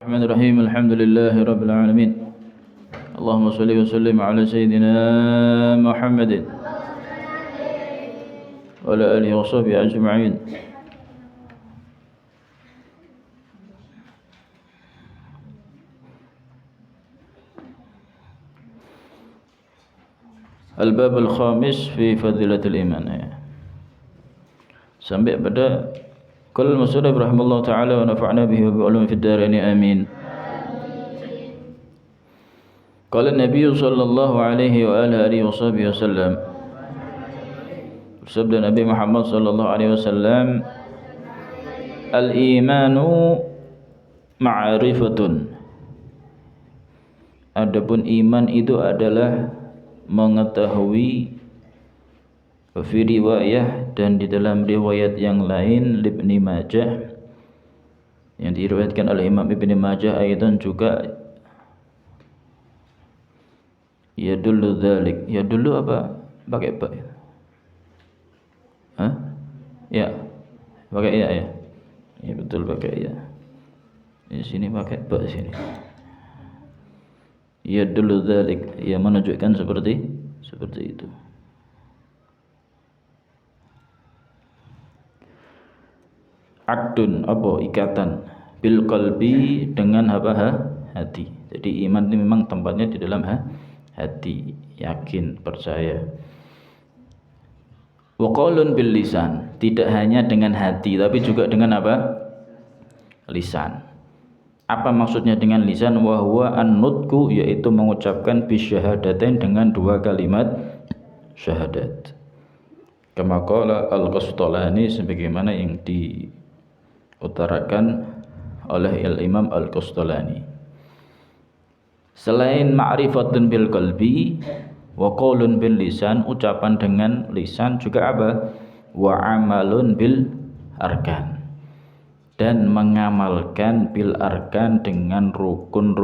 الرحمن الرحيم الحمد لله رب العالمين اللهم صل وسلم على سيدنا محمد وعلى آله وصحبه أجمعين. Al-Bab al-Khamis fi Fadilatul Iman, sampai pada qala al-musannif rahimallahu ta'ala wa nafa'na bihi wa bi ulumi fid dharain amin. Qala an-nabiy sallallahu alaihi wa alihi wasallam, sabda Nabi Muhammad sallallahu alaihi wasallam, al-imanu ma'rifatun, adapun iman itu adalah mengetahui. Fi riwayah, dan di dalam riwayat yang lain Ibnu Majah, yang diriwayatkan oleh Imam Ibnu Majah aidan juga, ya dulu dzalik, ya dulu apa pakai ba? Hah? Ya. Pakai ya ya. Ya betul pakai ya. Di sini pakai ba sini. Ya dulu dzalik, ya menunjukkan seperti itu. Aqdun, apa ikatan, bil qalbi, dengan hati. Jadi iman ini memang tempatnya di dalam hati, yakin, percaya. Wa qaulun bil lisan, tidak hanya dengan hati tapi juga dengan apa? Lisan. Apa maksudnya dengan lisan? Wa huwa an-nutqu, yaitu mengucapkan bisyahadatain, dengan dua kalimat syahadat. Kama qala al-Qastalani, sebagaimana yang diutarakan oleh Imam al-Qastalani. Selain ma'rifatun bil qalbi wa qaulun bil lisan, ucapan dengan lisan juga apa? Wa amalun bil arkan, dan mengamalkan bil arkan, dengan rukun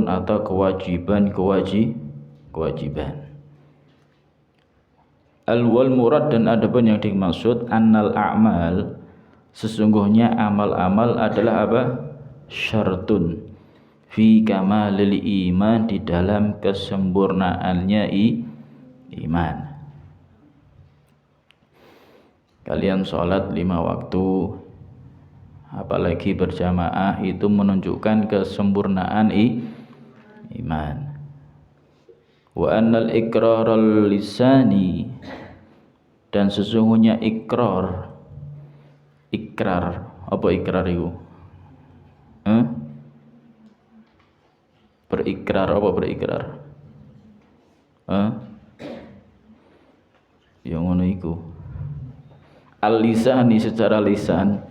atau kewajiban. Al-wal murad, dan adapun yang dimaksud annal a'mal, sesungguhnya amal-amal adalah apa? Syartun fi kamalil iman, di dalam kesempurnaannya iman. Kalian sholat 5 waktu, apalagi berjamaah, itu menunjukkan kesempurnaan iman. Wa annal iqraral lisani, dan sesungguhnya ikrar, apa ikrar itu? Berikrar, apa berikrar? Yang ngono iku. Al-lisani, secara lisan,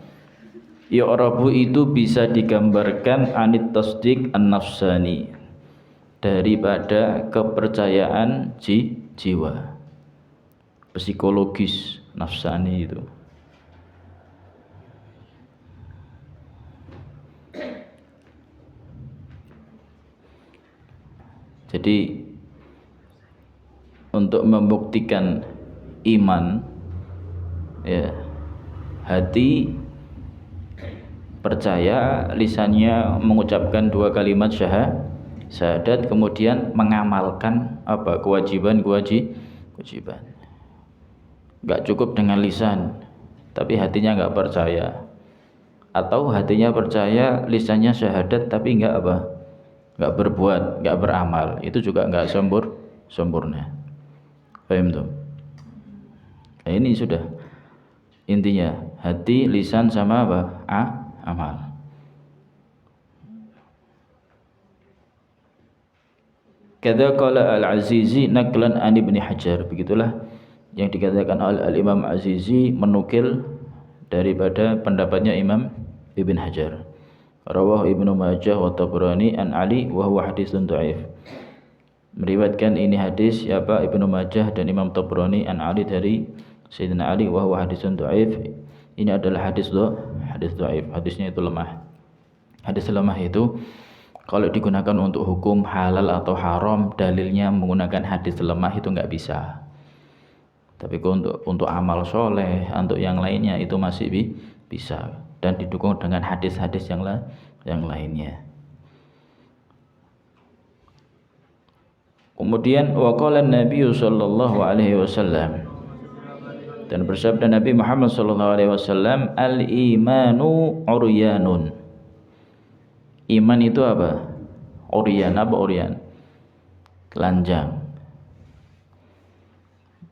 ya'rabu, itu bisa digambarkan anit tasdiq an-nafsani, daripada kepercayaan jiwa, psikologis, nafsani itu. Jadi untuk membuktikan iman, ya, hati percaya, lisannya mengucapkan dua kalimat syahadat, kemudian mengamalkan apa? Kewajiban. Enggak cukup dengan lisan tapi hatinya enggak percaya, atau hatinya percaya, lisannya syahadat tapi enggak apa? Enggak berbuat, enggak beramal, itu juga enggak sempurna. Paham tuh? Nah, ini sudah intinya, hati, lisan, sama apa? Amal. Kadza qala al-Azizi naqlan an Ibnu Hajar, begitulah yang dikatakan oleh al-Imam Azizi, menukil daripada pendapatnya Imam Ibn Hajar. Rawah Ibnu Majah wa Tabrani an Ali wa huwa haditsun dhaif. Meriwayatkan ini hadis siapa? Ibnu Majah dan Imam Tabrani an Ali, dari Sayyidina Ali, wa huwa haditsun dhaif. Ini adalah hadis dhaif, hadisnya itu lemah. Hadis lemah itu kalau digunakan untuk hukum halal atau haram, dalilnya menggunakan hadis lemah itu enggak bisa. Tapi untuk amal soleh, untuk yang lainnya itu masih bisa, dan didukung dengan hadis-hadis yang yang lainnya. Kemudian waqala Nabi sallallahu alaihi wasallam, dan bersabda Nabi Muhammad sallallahu alaihi wasallam, al-imanu uryanun. Iman itu apa? Uryan, apa uryan? Telanjang.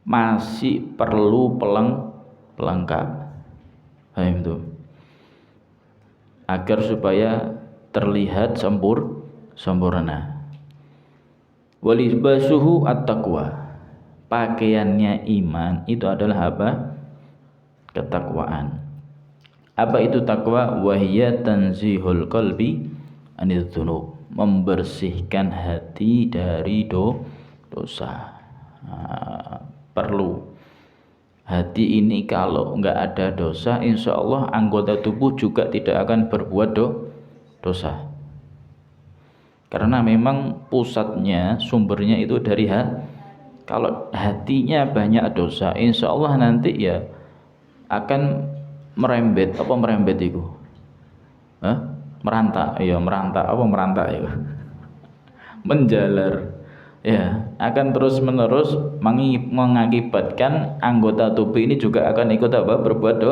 Masih perlu pelengkap. Paham itu? Agar supaya terlihat sempurna. Walibasuhu at-taqwa. Pakaiannya iman itu adalah apa? Ketakwaan. Apa itu takwa? Wahiyya tanzihul qalbi anil dzunub. Membersihkan hati dari dosa. Perlu. Hati ini kalau enggak ada dosa, insya Allah anggota tubuh juga tidak akan berbuat dosa. Karena memang pusatnya, sumbernya itu dari hati. Kalau hatinya banyak dosa, insya Allah nanti ya akan merembet. Apa merembet itu? Merantak. Ya merantak. Apa merantak itu? Menjalar. Ya, akan terus menerus mengakibatkan anggota tubuh ini juga akan ikut apa? Berbuat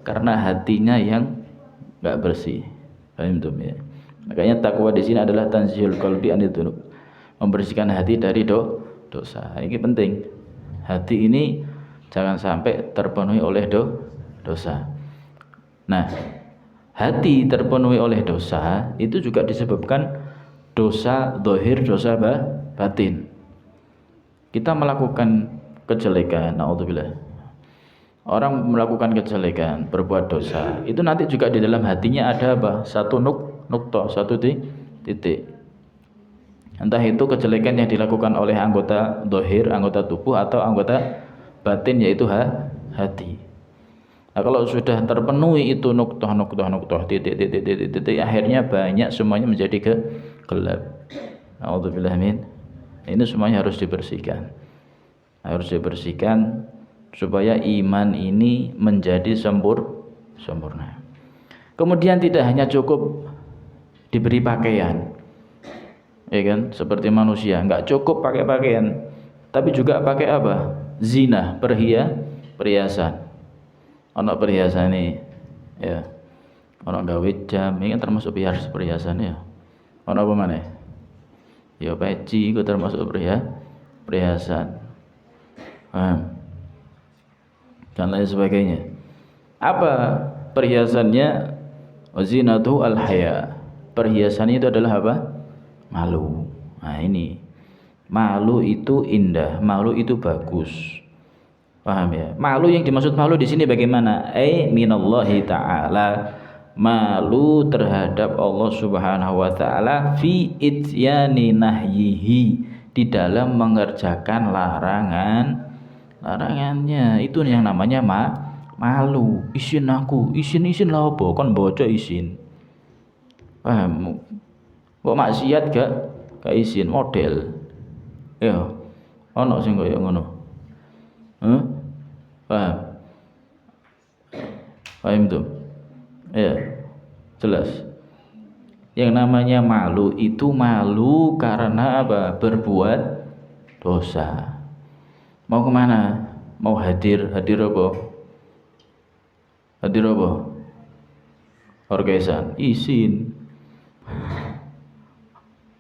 karena hatinya yang enggak bersih. Paham tuh ya? Makanya takwa di sini adalah tanzihul qalbi anil dzunub. Membersihkan hati dari dosa. Ini penting. Hati ini jangan sampai terpenuhi oleh dosa. Nah, hati terpenuhi oleh dosa itu juga disebabkan dosa zahir, dosa batin. Kita melakukan kejelekan, naudzubillah. Orang melakukan kejelekan, berbuat dosa, itu nanti juga di dalam hatinya ada apa? Satu nuktah, satu titik. Entah itu kejelekan yang dilakukan oleh anggota zahir, anggota tubuh, atau anggota batin, yaitu hati. Nah, kalau sudah terpenuhi itu nuktah, titik, akhirnya banyak semuanya menjadi gelap. Naudzubillah min. Ini semuanya harus dibersihkan. Harus dibersihkan supaya iman ini menjadi sempurna. Kemudian tidak hanya cukup diberi pakaian, ya kan? Seperti manusia, enggak cukup pakai pakaian, tapi juga pakai apa? Zina, perhiasan. Ono perhiasan ini, ya. Ono gawe jam, ini kan termasuk perhiasan ya. Ono apa mana? Ya peci itu termasuk perhiasan. Dan lain sebagainya. Apa perhiasannya? Zinatu al-haya. Perhiasannya itu adalah apa? Malu. Nah ini, malu itu indah, malu itu bagus. Paham ya? Malu yang dimaksud malu di sini bagaimana? Minallahi ta'ala. Malu terhadap Allah Subhanahu wa taala fi ityani nahyihi, di dalam mengerjakan larangannya. Itu yang namanya malu. Isin aku, isin lah apa? Kon bojo isin. Paham? Kok maksiat gak isin model. Ya. Ono sing koyo ngono. Paham? Paham tuh? Ya, jelas. Yang namanya malu itu malu karena apa? Berbuat dosa. Mau kemana? Mau hadir apa? Hadir apa? Orkesan, isin.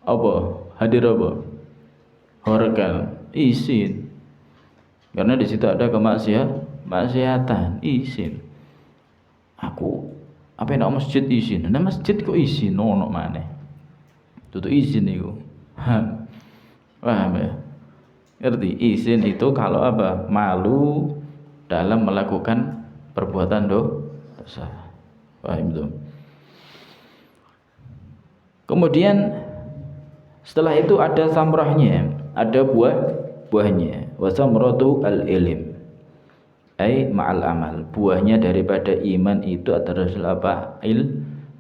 Apa? Hadir apa? Horkan, isin. Karena di situ ada kemaksiatan, isin. Aku apa nak masjid isin? Nah masjid kok isin? Ono maneh. Tutu izin itu. Paham ya? Ngerti? Izin itu kalau apa? Malu dalam melakukan perbuatan dosa. Paham itu? Kemudian setelah itu ada samrahnya, ada buahnya. Wa samratu al-ilm. Ma'al amal. Buahnya daripada iman itu adalah apa?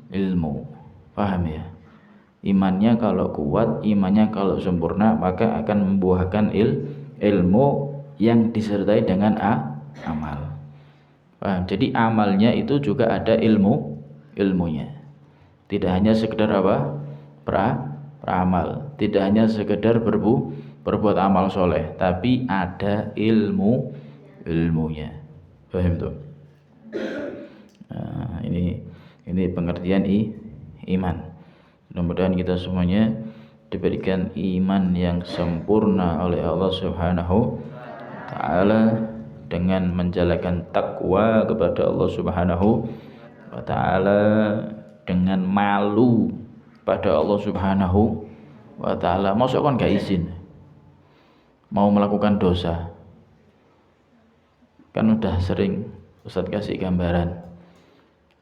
Ilmu. Paham ya? Imannya kalau kuat, imannya kalau sempurna, maka akan membuahkan ilmu yang disertai dengan amal. Paham? Jadi amalnya itu juga ada ilmunya. Tidak hanya sekedar apa? Beramal. Tidak hanya sekedar berbuat amal soleh, tapi ada ilmunya. Paham tuh? Nah, ini pengertian iman. Mudah-mudahan kita semuanya diberikan iman yang sempurna oleh Allah Subhanahu ta'ala dengan menjalankan takwa kepada Allah Subhanahu wa ta'ala, dengan malu pada Allah Subhanahu wa ta'ala. Mosok kon gak izin mau melakukan dosa? Kan udah sering Ustaz kasih gambaran,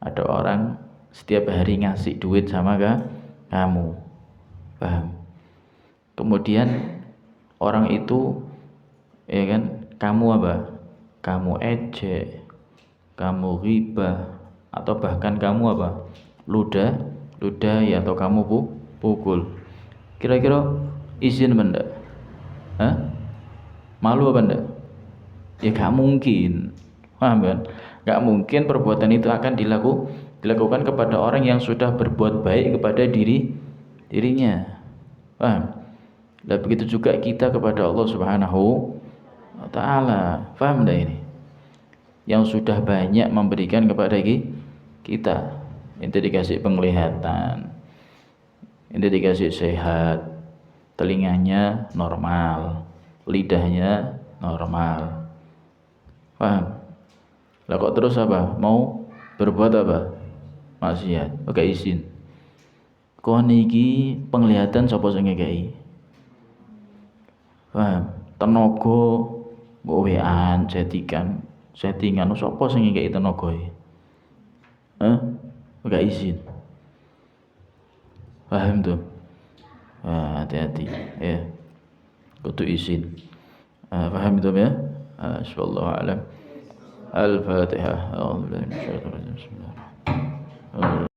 ada orang setiap hari ngasih duit sama kamu, paham? Kemudian orang itu, ya kan, kamu apa? Kamu ejek, kamu ghibah, atau bahkan kamu apa? Ludahi, atau kamu pukul. Kira-kira izin apa enggak? Hah? Malu apa enggak? Ya gak mungkin, paham kan? Gak mungkin perbuatan itu akan dilakukan kepada orang yang sudah berbuat baik kepada dirinya, paham? Dan begitu juga kita kepada Allah Subhanahu wa ta'ala, paham dah ini? Yang sudah banyak memberikan kepada kita. Itu dikasih penglihatan, itu dikasih sehat, telinganya normal, lidahnya normal, paham? Lah kok terus apa? Mau berbuat apa? Maksiat. Oke, izin. Kon iki penglihatan sapa sing ngekeki? Paham? Tenaga mbok wean settingan sapa sing ngekeki tenaga iki? Oke, izin. Paham tuh? Hati-hati ya. Kudu izin. Paham itu ya? Wallahu a'lam. Al-Fatihah. A'udzu billahi minasyaitonir rajim. Bismillahirrahmanirrahim.